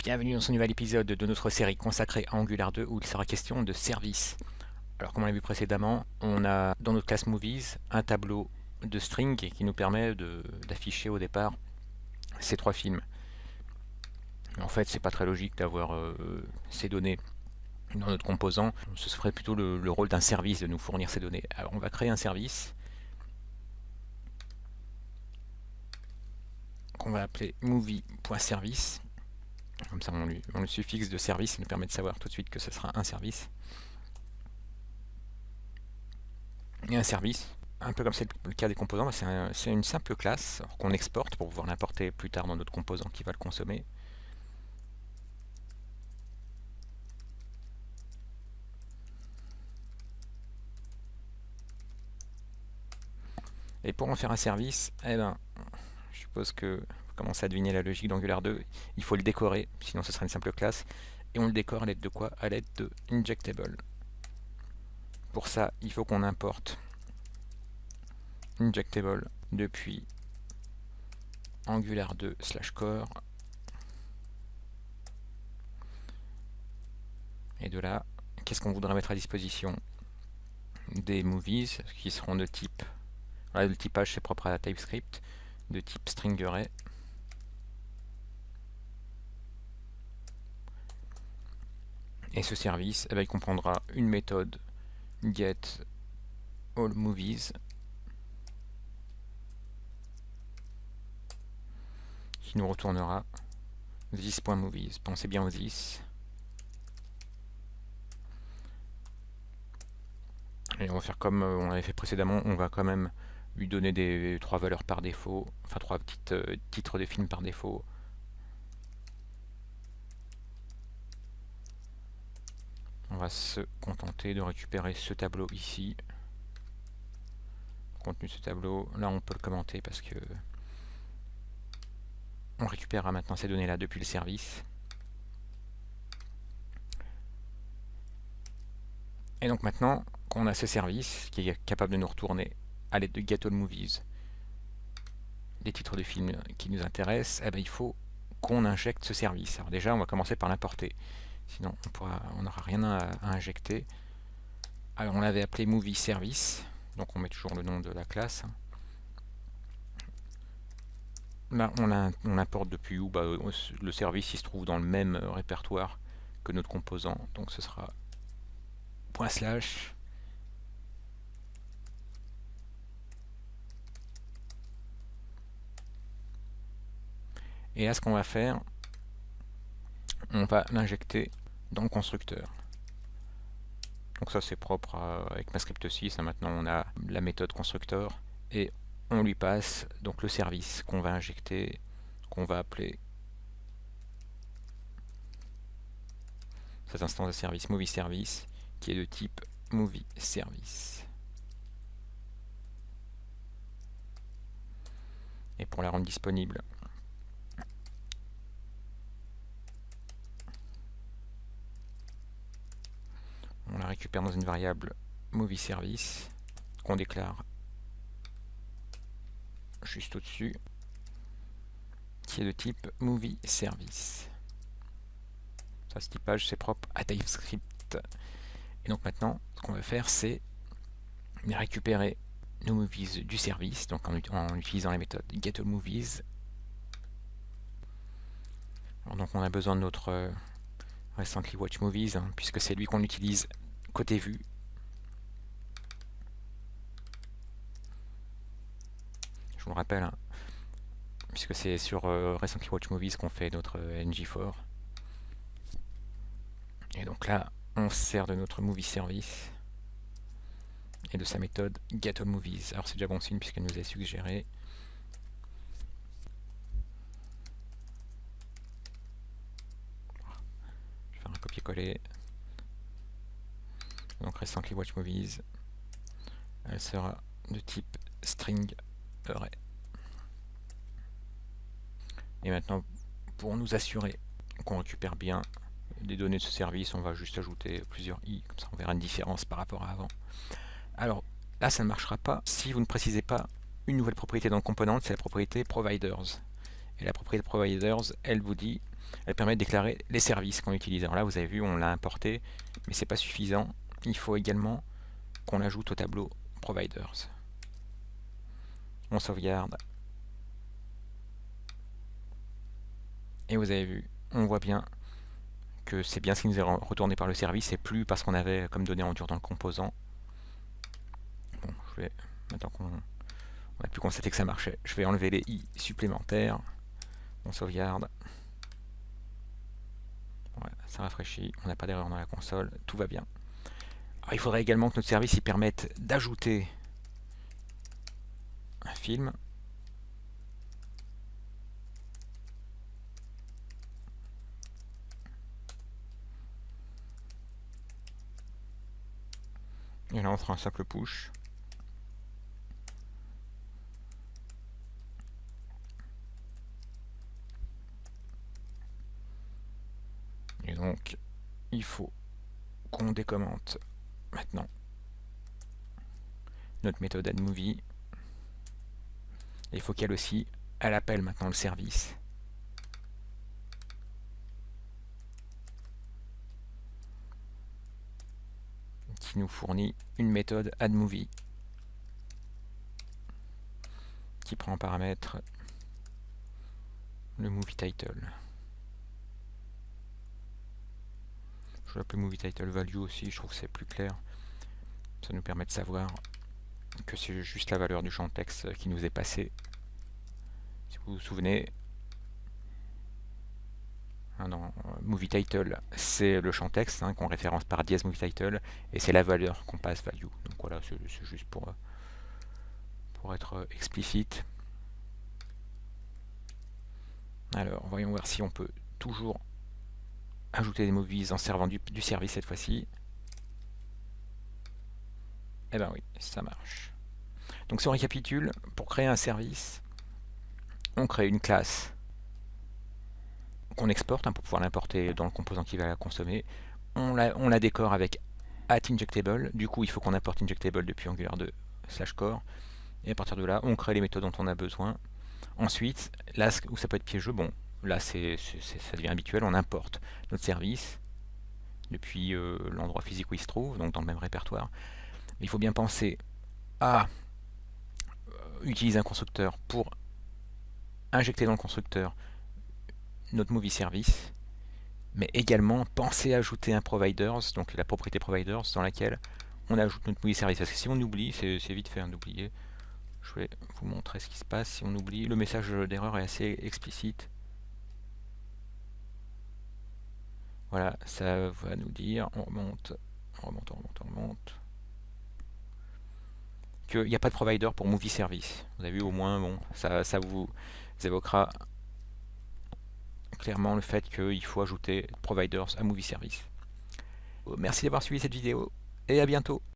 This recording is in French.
Bienvenue dans ce nouvel épisode de notre série consacrée à Angular 2 où il sera question de services. Alors comme on l'a vu précédemment, on a dans notre classe Movies un tableau de string qui nous permet d'afficher au départ ces trois films. En fait, c'est pas très logique d'avoir ces données dans notre composant. Ce serait plutôt le rôle d'un service de nous fournir ces données. Alors on va créer un service qu'on va appeler movie.service. Comme ça, le suffixe de service nous permet de savoir tout de suite que ce sera un service. Et un service, un peu comme c'est le cas des composants, c'est une simple classe qu'on exporte pour pouvoir l'importer plus tard dans notre composant qui va le consommer. Et pour en faire un service, eh ben, je suppose que vous commencez à deviner la logique d'Angular 2. Il faut le décorer, sinon ce sera une simple classe. Et on le décore à l'aide de quoi? À l'aide de injectable. Pour ça, il faut qu'on importe injectable depuis Angular 2/core. Et de là, qu'est-ce qu'on voudrait mettre à disposition? Des movies qui seront de type, voilà, le typage c'est propre à TypeScript, de type string array. Et ce service, eh ben, il comprendra une méthode get all movies qui nous retournera this.movies. Pensez bien au this. Et on va faire comme on avait fait précédemment, on va quand même lui donner des trois valeurs par défaut, enfin trois petites titres de films par défaut. On va se contenter de récupérer ce tableau ici. Le contenu de ce tableau, là on peut le commenter parce que on récupérera maintenant ces données là depuis le service. Et donc maintenant qu'on a ce service qui est capable de nous retourner à l'aide de getAllMovies les titres de films qui nous intéressent, eh ben, il faut qu'on injecte ce service. Alors déjà on va commencer par l'importer, sinon on n'aura rien à injecter. Alors on l'avait appelé movie service, donc on met toujours le nom de la classe. Là on l'importe depuis où? Le service il se trouve dans le même répertoire que notre composant, donc ce sera // et là ce qu'on va faire, on va l'injecter dans le constructeur. Donc ça c'est propre avec MaScript 6, maintenant on a la méthode constructeur et on lui passe donc le service qu'on va injecter, qu'on va appeler cette instance de service movieService qui est de type movieService. Et pour la rendre disponible, on la récupère dans une variable movieService qu'on déclare juste au-dessus, qui est de type movieService. Ça, ce typage, c'est propre à TypeScript. Et donc maintenant, ce qu'on va faire, c'est récupérer nos movies du service, donc en utilisant la méthode getAllMovies. Donc on a besoin de notre Recently Watch Movies, puisque c'est lui qu'on utilise côté vue. Je vous le rappelle, puisque c'est sur Recently Watch Movies qu'on fait notre ng4. Et donc là, on se sert de notre movie service et de sa méthode getAllMovies. Alors c'est déjà bon signe puisqu'elle nous est suggéré. Je vais faire un copier-coller. Donc Recently Watch Movies, elle sera de type string array. Et maintenant, pour nous assurer qu'on récupère bien les données de ce service, on va juste ajouter plusieurs i, comme ça on verra une différence par rapport à avant. Alors là, ça ne marchera pas si vous ne précisez pas une nouvelle propriété dans le component, c'est la propriété providers. Et la propriété providers, elle vous dit elle permet de déclarer les services qu'on utilise. Alors là, vous avez vu, on l'a importé, mais c'est pas suffisant. Il faut également qu'on l'ajoute au tableau Providers. On sauvegarde. Et vous avez vu, on voit bien que c'est bien ce qui nous est retourné par le service et plus parce qu'on avait comme données en dur dans le composant. Bon, je vais, maintenant qu'on a pu constater que ça marchait, je vais enlever les i supplémentaires. On sauvegarde. Voilà, ça rafraîchit, on n'a pas d'erreur dans la console, tout va bien. Alors, il faudrait également que notre service il permette d'ajouter un film. Et là on fera un simple push. Et donc il faut qu'on décommente maintenant notre méthode addMovie. Et il faut qu'elle aussi, elle appelle maintenant le service. Qui nous fournit une méthode addMovie qui prend en paramètre le movie title. Je vais l'appeler movie title value aussi, je trouve que c'est plus clair. Ça nous permet de savoir que c'est juste la valeur du champ texte qui nous est passé. Si vous vous souvenez, dans movie title, c'est le champ texte qu'on référence par dièse movie title, et c'est la valeur qu'on passe value. Donc voilà, c'est juste pour être explicite. Alors, voyons voir si on peut toujours ajouter des movies en servant du service cette fois-ci. Eh ben oui, ça marche. Donc si on récapitule, pour créer un service, on crée une classe qu'on exporte pour pouvoir l'importer dans le composant qui va la consommer. On la décore avec @injectable. Du coup, il faut qu'on importe injectable depuis Angular 2 /core. Et à partir de là, on crée les méthodes dont on a besoin. Ensuite, là où ça peut être piégeux, bon, là ça devient habituel, on importe notre service depuis l'endroit physique où il se trouve, donc dans le même répertoire. Mais il faut bien penser à utiliser un constructeur pour injecter dans le constructeur notre movie service, mais également penser à ajouter un providers, donc la propriété providers dans laquelle on ajoute notre movie service. Parce que si on oublie, c'est vite fait d'oublier. Je vais vous montrer ce qui se passe si on oublie. Le message d'erreur est assez explicite. Voilà, ça va nous dire, on remonte, qu'il n'y a pas de provider pour movie service. Vous avez vu, au moins, bon, ça vous évoquera clairement le fait qu'il faut ajouter providers à movie service. Merci d'avoir suivi cette vidéo et à bientôt.